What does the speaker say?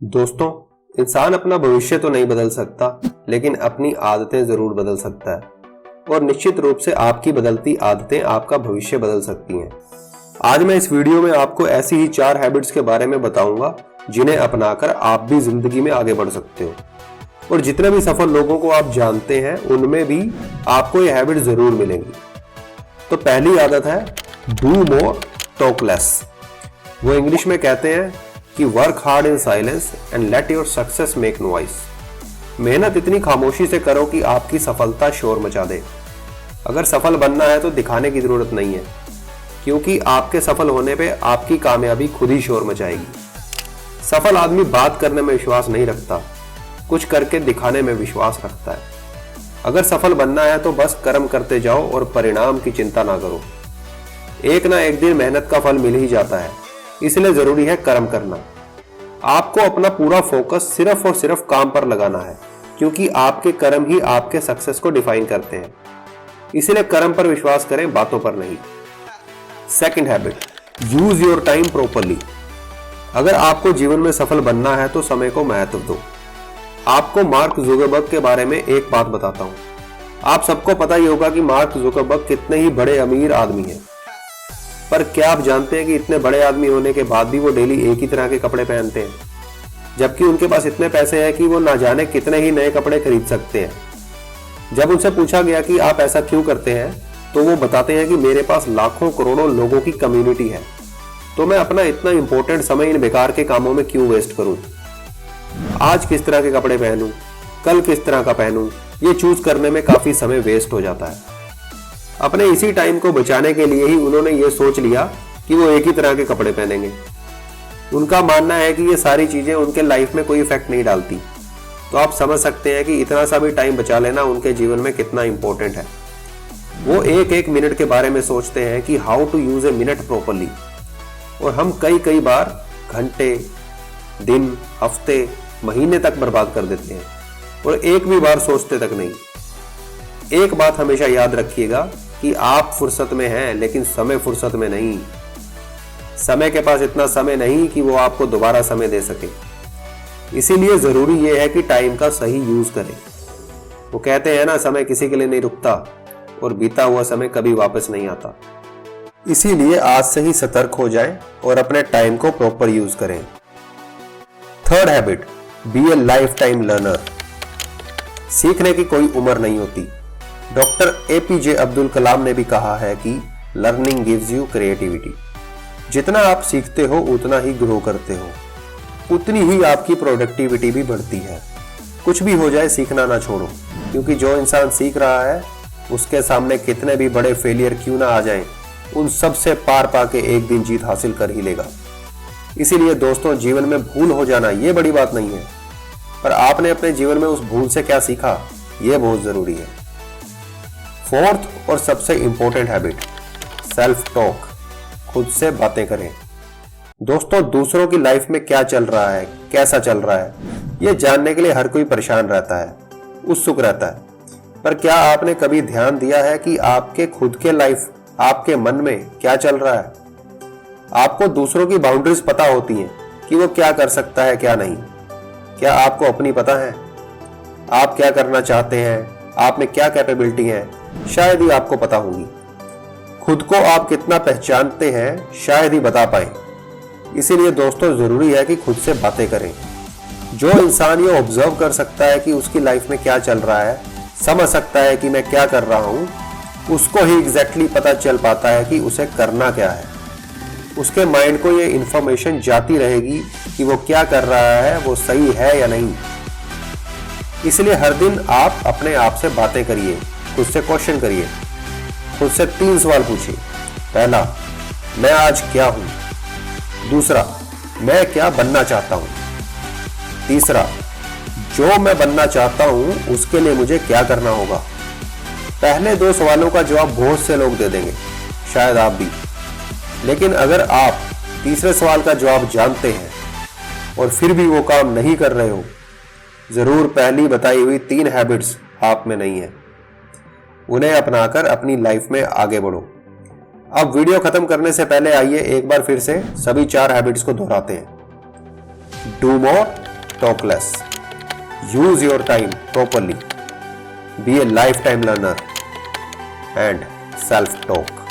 दोस्तों, इंसान अपना भविष्य तो नहीं बदल सकता, लेकिन अपनी आदतें जरूर बदल सकता है और निश्चित रूप से आपकी बदलती आदतें आपका भविष्य बदल सकती हैं। आज मैं इस वीडियो में आपको ऐसी ही 4 हैबिट्स के बारे में बताऊंगा जिन्हें अपनाकर आप भी जिंदगी में आगे बढ़ सकते हो। और जितने भी सफल लोगों को आप जानते हैं उनमें भी आपको ये हैबिट जरूर मिलेंगी। तो पहली आदत है डू मोर टॉक लेस। वो इंग्लिश में कहते हैं कि work hard in silence and let your success make noise. मेहनत इतनी खामोशी से करो कि आपकी सफलता शोर मचा दे। अगर सफल बनना है तो दिखाने की जरूरत नहीं है, क्योंकि आपके सफल होने पे आपकी कामयाबी खुद ही शोर मचाएगी। सफल आदमी बात करने में विश्वास नहीं रखता, कुछ करके दिखाने में विश्वास रखता है। अगर सफल बनना है तो बस कर्म करते जाओ और परिणाम की चिंता ना करो। एक ना एक दिन मेहनत का फल मिल ही जाता है, इसलिए जरूरी है कर्म करना। आपको अपना पूरा फोकस सिर्फ और सिर्फ काम पर लगाना है, क्योंकि आपके कर्म ही आपके सक्सेस को डिफाइन करते हैं। इसलिए कर्म पर विश्वास करें, बातों पर नहीं। Second habit, use your time properly. अगर आपको जीवन में सफल बनना है तो समय को महत्व दो। आपको मार्क जुकरबर्ग के बारे में एक बात बताता हूं। आप सबको पता ही होगा कि मार्क जुकरबर्ग कितने ही बड़े अमीर आदमी हैं, पर क्या आप जानते हैं कि इतने बड़े आदमी होने के बाद भी वो डेली एक ही तरह के कपड़े पहनते हैं, जबकि उनके पास इतने पैसे हैं कि वो ना जाने कितने ही नए कपड़े खरीद सकते हैं। जब उनसे पूछा गया कि आप ऐसा क्यों करते हैं, तो वो बताते हैं कि मेरे पास लाखों करोड़ों लोगों की कम्युनिटी है, तो मैं अपना इतना इंपॉर्टेंट समय इन बेकार के कामों में क्यों वेस्ट करूं। आज किस तरह के कपड़े पहनूं, कल किस तरह का पहनूं, ये चूज करने में काफी समय वेस्ट हो जाता है। अपने इसी टाइम को बचाने के लिए ही उन्होंने ये सोच लिया कि वो एक ही तरह के कपड़े पहनेंगे। उनका मानना है कि ये सारी चीजें उनके लाइफ में कोई इफेक्ट नहीं डालती। तो आप समझ सकते हैं कि इतना सा भी टाइम बचा लेना उनके जीवन में कितना इंपॉर्टेंट है। वो एक एक मिनट के बारे में सोचते हैं कि how to use a minute properly, और हम कई बार घंटे, दिन, हफ्ते, महीने तक बर्बाद कर देते हैं और एक भी बार सोचते तक नहीं। एक बात हमेशा याद रखिएगा कि आप फुर्सत में हैं, लेकिन समय फुर्सत में नहीं। समय के पास इतना समय नहीं कि वो आपको दोबारा समय दे सके। इसीलिए जरूरी यह है कि टाइम का सही यूज करें। वो कहते हैं ना, समय किसी के लिए नहीं रुकता और बीता हुआ समय कभी वापस नहीं आता। इसीलिए आज से ही सतर्क हो जाएं और अपने टाइम को प्रॉपर यूज करें। Third habit, be a lifetime learner. सीखने की कोई उम्र नहीं होती। डॉक्टर APJ अब्दुल कलाम ने भी कहा है कि लर्निंग गिव्स यू क्रिएटिविटी। जितना आप सीखते हो उतना ही ग्रो करते हो, उतनी ही आपकी प्रोडक्टिविटी भी बढ़ती है। कुछ भी हो जाए, सीखना ना छोड़ो, क्योंकि जो इंसान सीख रहा है उसके सामने कितने भी बड़े फेलियर क्यों ना आ जाएं, उन सब से पार पाके एक दिन जीत हासिल कर ही लेगा। इसीलिए दोस्तों, जीवन में भूल हो जाना ये बड़ी बात नहीं है, पर आपने अपने जीवन में उस भूल से क्या सीखा, यह बहुत जरूरी है। फोर्थ और सबसे इंपॉर्टेंट हैबिट, सेल्फ टॉक। खुद से बातें करें। दोस्तों, दूसरों की लाइफ में क्या चल रहा है, कैसा चल रहा है, यह जानने के लिए हर कोई परेशान रहता है, उत्सुक रहता है। पर क्या आपने कभी ध्यान दिया है कि आपके खुद के लाइफ, आपके मन में क्या चल रहा है? आपको दूसरों की बाउंड्रीज पता होती हैं कि वो क्या कर सकता है, क्या नहीं। क्या आपको अपनी पता है? आप क्या करना चाहते हैं, आप में क्या कैपेबिलिटी है, शायद ही आपको पता होगी। खुद को आप कितना पहचानते हैं, शायद ही बता पाए। इसीलिए दोस्तों, जरूरी है कि खुद से बातें करें। जो इंसान ये ऑब्जर्व कर सकता है कि उसकी लाइफ में क्या चल रहा है, समझ सकता है कि मैं क्या कर रहा हूं, उसको ही एग्जैक्टली पता चल पाता है कि उसे करना क्या है। उसके माइंड को ये इंफॉर्मेशन जाती रहेगी कि वो क्या कर रहा है, वो सही है या नहीं। इसलिए हर दिन आप अपने आप से बातें करिए, खुद से क्वेश्चन करिए। खुद से 3 सवाल पूछिए। पहला, मैं आज क्या हूं? दूसरा, मैं क्या बनना चाहता हूं? तीसरा, जो मैं बनना चाहता हूं उसके लिए मुझे क्या करना होगा? पहले 2 सवालों का जवाब बहुत से लोग दे देंगे, शायद आप भी। लेकिन अगर आप तीसरे सवाल का जवाब जानते हैं और फिर भी वो काम नहीं कर रहे हो, जरूर पहली बताई हुई 3 हैबिट्स आप में नहीं है। उन्हें अपनाकर अपनी लाइफ में आगे बढ़ो। अब वीडियो खत्म करने से पहले आइए एक बार फिर से सभी 4 हैबिट्स को दोहराते हैं। Do more talk less. Use your time properly. Be a lifetime learner and self-talk.